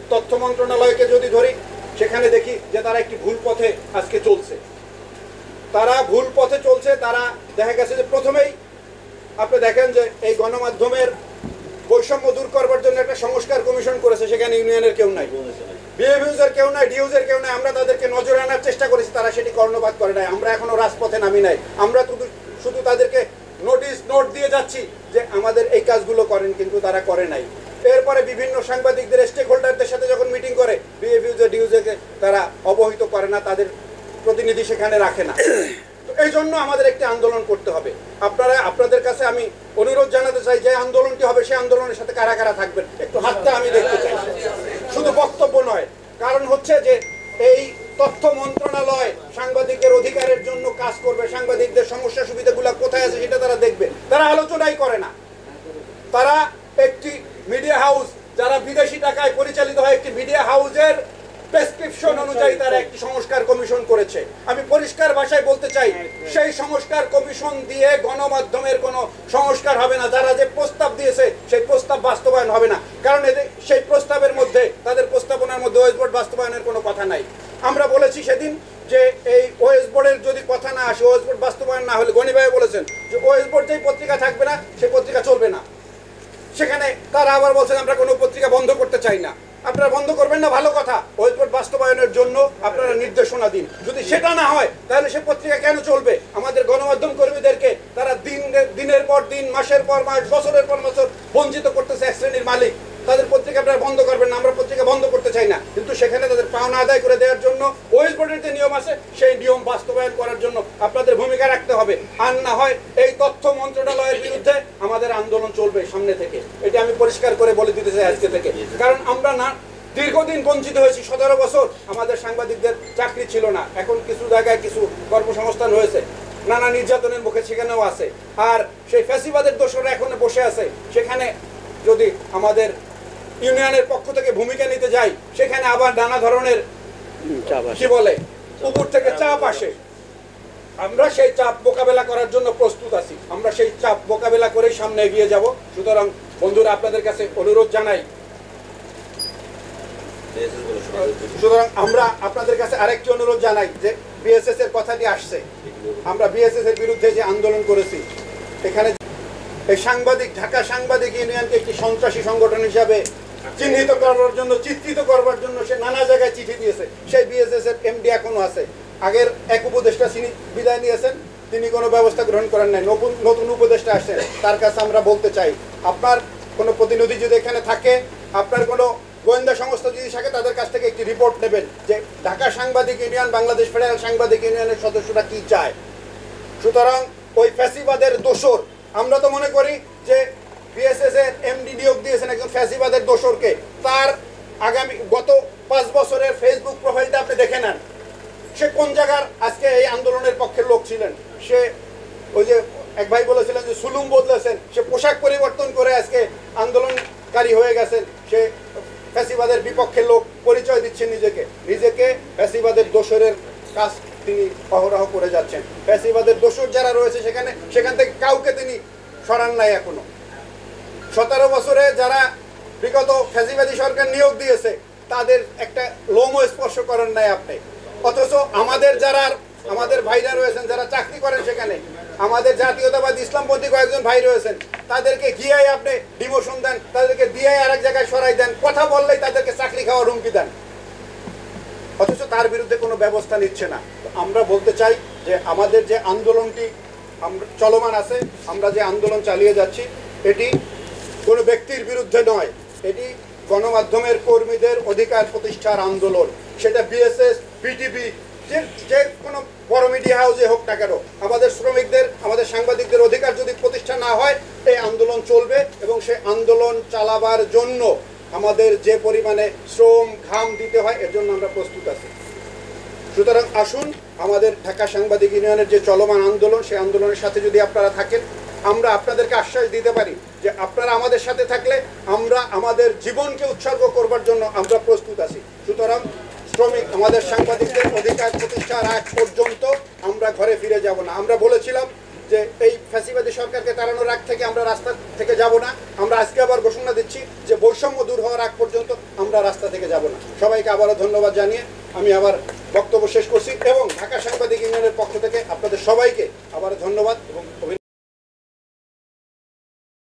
তথ্য মন্ত্রণালয়কে যদি ধরি, সেখানে দেখি যে তারা একটি ভুল পথে আজকে চলছে। তারা ভুল পথে চলছে। তারা দেখা গেছে যে প্রথমেই আপনি দেখেন যে এই গণমাধ্যমের বৈষম্য দূর করবার জন্য একটা সংস্কার কমিশন করেছে, সেখানে ইউনিয়নের কেউ নাই, বিএভিউজের কেউ নাই, ডিউজের কেউ নাই। আমরা তাদেরকে নজরে আনার চেষ্টা করেছি, তারা সেটি কর্ণপাত করে নাই। আমরা এখনো রাজপথে নামি নাই। আমরা শুধু তাদেরকে নোট দিয়ে যাচ্ছি যে আমাদের এই কাজগুলো করেন, কিন্তু তারা করে নাই। এরপরে বিভিন্ন সাংবাদিকদের, স্টেক হোল্ডারদের সাথে যখন মিটিং করে, বিএভিউজে ডিউজেকে তারা অবহিত করে না, তাদের প্রতিনিধি সেখানে রাখে না। তো এই জন্য আমাদের একটি আন্দোলন করতে হবে। আপনাদের কাছে আমি অনুরোধ জানাতে চাই, যে আন্দোলনটি হবে সেই আন্দোলনের সাথে কারা কারা থাকবেন একটু হাতটা আমি দেখতে চাই, শুধু বক্তব্য নয়। কারণ হচ্ছে যে এই তথ্য মন্ত্রণালয় সাংবাদিকদের অধিকারের জন্য কাজ করবে, সাংবাদিকদের সমস্যা সুবিধাগুলো কোথায় আছে সেটা তারা দেখবে। তারা আলোচনাই করে না। তারা একটি মিডিয়া হাউস, যারা বিদেশি টাকায় পরিচালিত হয়, একটি মিডিয়া হাউসের প্রেসক্রিপশন অনুযায়ী তারা একটি সংস্কার কমিশন করেছে। আমি পরিষ্কার ভাষায় বলতে চাই, সেই সংস্কার কমিশন দিয়ে গণমাধ্যমের কোনো সংস্কার হবে না। যারা যে প্রস্তাব দিয়েছে সেই প্রস্তাব বাস্তবায়ন হবে না, কারণ সেই প্রস্তাবের মধ্যে, তাদের প্রস্তাবনার মধ্যে ওয়েস বোর্ড বাস্তবায়নের কোনো কথা নাই। আমরা বলেছি সেদিন যে এই ওয়েস বোর্ডের যদি কথা না আসে, ওয়েস বোর্ড বাস্তবায়ন না হলে, গনি ভাই বলেছেন যে ওয়েস বোর্ড যেই পত্রিকা থাকবে না সেই পত্রিকা চলবে না। সেখানে তারা আবার বলছেন আমরা কোনো পত্রিকা বন্ধ করতে চাই না। আপনারা বন্ধ করবেন না, ভালো কথা। ওয়েস বোর্ড বাস্তবায়নের জন্য আপনারা নির্দেশনা দিন। যদি সেটা না হয় তাহলে সে পত্রিকা কেন চলবে? আমাদের গণমাধ্যম কর্মীদেরকে তারা দিনের পর দিন, মাসের পর মাস, বছরের পর বছর বঞ্চিত করতেছে এক শ্রেণীর মালিক। তাদের পত্রিকা আপনারা বন্ধ করবেন না, আমরা পত্রিকা বন্ধ করতে চাই না, কিন্তু সেখানে তাদের পাওনা আদায় করে দেওয়ার জন্য ওয়েস বোর্ডের যে নিয়ম আছে সেই নিয়ম বাস্তবায়ন করার জন্য আপনাদের ভূমিকা রাখতে হবে। আর না হয় এই তথ্য মন্ত্রণালয়ের বিরুদ্ধে আমাদের আন্দোলন চলবে সামনে থেকে। এটা আমি পরিষ্কার করে বলে দিতে চাই আজকে থেকে। কারণ আমরা না দীর্ঘদিন বঞ্চিত হয়েছি। 17 বছর আমাদের সাংবাদিকদের চাকরি ছিল না, এখন কিছু জায়গায় কিছু কর্মসংস্থান হয়েছে, নানা নির্যাতনের মুখে সেখানেও আছে। আর সেই ফ্যাসিবাদের দোষরা এখনো বসে আছে। সেখানে যদি আমাদের ইউনিয়নের পক্ষ থেকে ভূমিকা নিতে যাই, সেখানে আবার নানা ধরনের কি বলে উপর থেকে চাপ আসে। আমরা সেই চাপ মোকাবেলা করার জন্য প্রস্তুত আছি। আমরা সেই চাপ মোকাবেলা করেই সামনে এগিয়ে যাব। সুতরাং বন্ধুরা, আপনাদের কাছে অনুরোধ জানাই, সুতরাং আমরা আপনাদের কাছে আরেকটি অনুরোধ জানাই যে বিএসএস এর কথাটি আসছে, আমরা বিএসএস এর বিরুদ্ধে যে আন্দোলন করেছি, এখানে এই ঢাকা সাংবাদিক ইউনিয়নকে একটি সন্ত্রাসী সংগঠন হিসাবে চিহ্নিত করবার জন্য, চিত্রিত করবার জন্য সে নানা জায়গায় চিঠি দিয়েছে। সেই বিএসএস এর এমডি এখনো আছে। আগের এক উপদেষ্টা তিনি বিদায় নিয়েছেন, তিনি কোনো ব্যবস্থা গ্রহণ করেন নাই। নতুন উপদেষ্টা আসছেন, তার কাছে আমরা বলতে চাই, আপনার কোনো প্রতিনিধি যদি এখানে থাকে, আপনার কোনো গোয়েন্দা সংস্থা যদি থাকে, তাদের কাছ থেকে একটি রিপোর্ট নেবেন যে ঢাকা সাংবাদিক ইউনিয়ন, বাংলাদেশ ফেডারেল সাংবাদিক ইউনিয়নের সদস্যরা কি চায়। সুতরাং ওই ফ্যাসিবাদের দোসর, আমরা তো মনে করি যে বিএসএস এর এমডি নিয়োগ দিয়েছেন একজন ফ্যাসিবাদের দোসরকে। তার গত 5 বছরের ফেসবুক প্রোফাইলটা আপনি দেখে নেন। সে কোন জায়গার আজকে এই আন্দোলনের পক্ষের লোক ছিলেন। সে ওই যে এক ভাই বলেছিলেন যে সুলুম বদলেছেন, সে পোশাক পরিবর্তন করে আজকে আন্দোলনকারী হয়ে গেছেন। সে ফ্যাসিবাদের বিপক্ষের লোক পরিচয় দিচ্ছেন নিজেকে ফ্যাসিবাদের দোসরের কাজ তিনি অহরহ করে যাচ্ছেন। ফ্যাসিবাদের দোসর যারা রয়েছে সেখান থেকে কাউকে তিনি সরান নাই এখনো। 17 বছরে যারা বিগত ফ্যাসিবাদী সরকার নিয়োগ দিয়েছে, তাদের একটা লোমও স্পর্শ করেন নাই আপনি। অথচ আমাদের ভাইরা রয়েছেন যারা চাকরি করেন সেখানে, আমাদের জাতীয়তাবাদী ইসলামপন্থী কয়েকজন ভাই রয়েছেন, তাদেরকে গিয়েই আপনি ডিমোশন দেন, তাদেরকে দিয়েই আরেক জায়গায় সরাই দেন, কথা বললেই তাদেরকে চাকরি খাওয়ার হুমকি দেন, অথচ তার বিরুদ্ধে কোনো ব্যবস্থা নিচ্ছে না। আমরা বলতে চাই যে আমাদের যে আন্দোলনটি চলমান আছে, আমরা যে আন্দোলন চালিয়ে যাচ্ছি, এটি কোনো ব্যক্তির বিরুদ্ধে নয়, এটি গণমাধ্যমের কর্মীদের অধিকার প্রতিষ্ঠার আন্দোলন। সেটা বিএসএস, বিটিভি, যে কোনো বড় মিডিয়া হাউসে হোক না কেন, আমাদের শ্রমিকদের, আমাদের সাংবাদিকদের অধিকার যদি প্রতিষ্ঠা না হয়, এই আন্দোলন চলবে। এবং সেই আন্দোলন চালাবার জন্য আমাদের যে পরিমাণে শ্রম ঘাম দিতে হয়, এর জন্য আমরা প্রস্তুত আছি। সুতরাং আসুন, আমাদের ঢাকা সাংবাদিক ইউনিয়নের যে চলমান আন্দোলন, সেই আন্দোলনের সাথে যদি আপনারা থাকেন, আমরা আপনাদেরকে আশ্বাস দিতে পারি যে আপনারা আমাদের সাথে থাকলে আমরা আমাদের জীবনকে উৎসর্গ করবার জন্য আমরা প্রস্তুত আছি। সুতরাং আমাদের সাংবাদিকদের অধিকার প্রতিষ্ঠার আগ পর্যন্ত আমরা ঘরে ফিরে যাব না। আমরা বলেছিলাম যে যে এই ফ্যাসিবাদী সরকারকে তাড়ানোর আগ থেকে আমরা রাস্তা থেকে যাব না। আমরা আজকে আবার ঘোষণা দিচ্ছি যে বৈষম্য দূর হওয়ার আগ পর্যন্ত আমরা রাস্তা থেকে যাব না। সবাইকে আবারও ধন্যবাদ জানিয়ে আমি আবার বক্তব্য শেষ করছি এবং ঢাকা সাংবাদিক ইউনিয়নের পক্ষ থেকে আপনাদের সবাইকে আবারও ধন্যবাদ এবং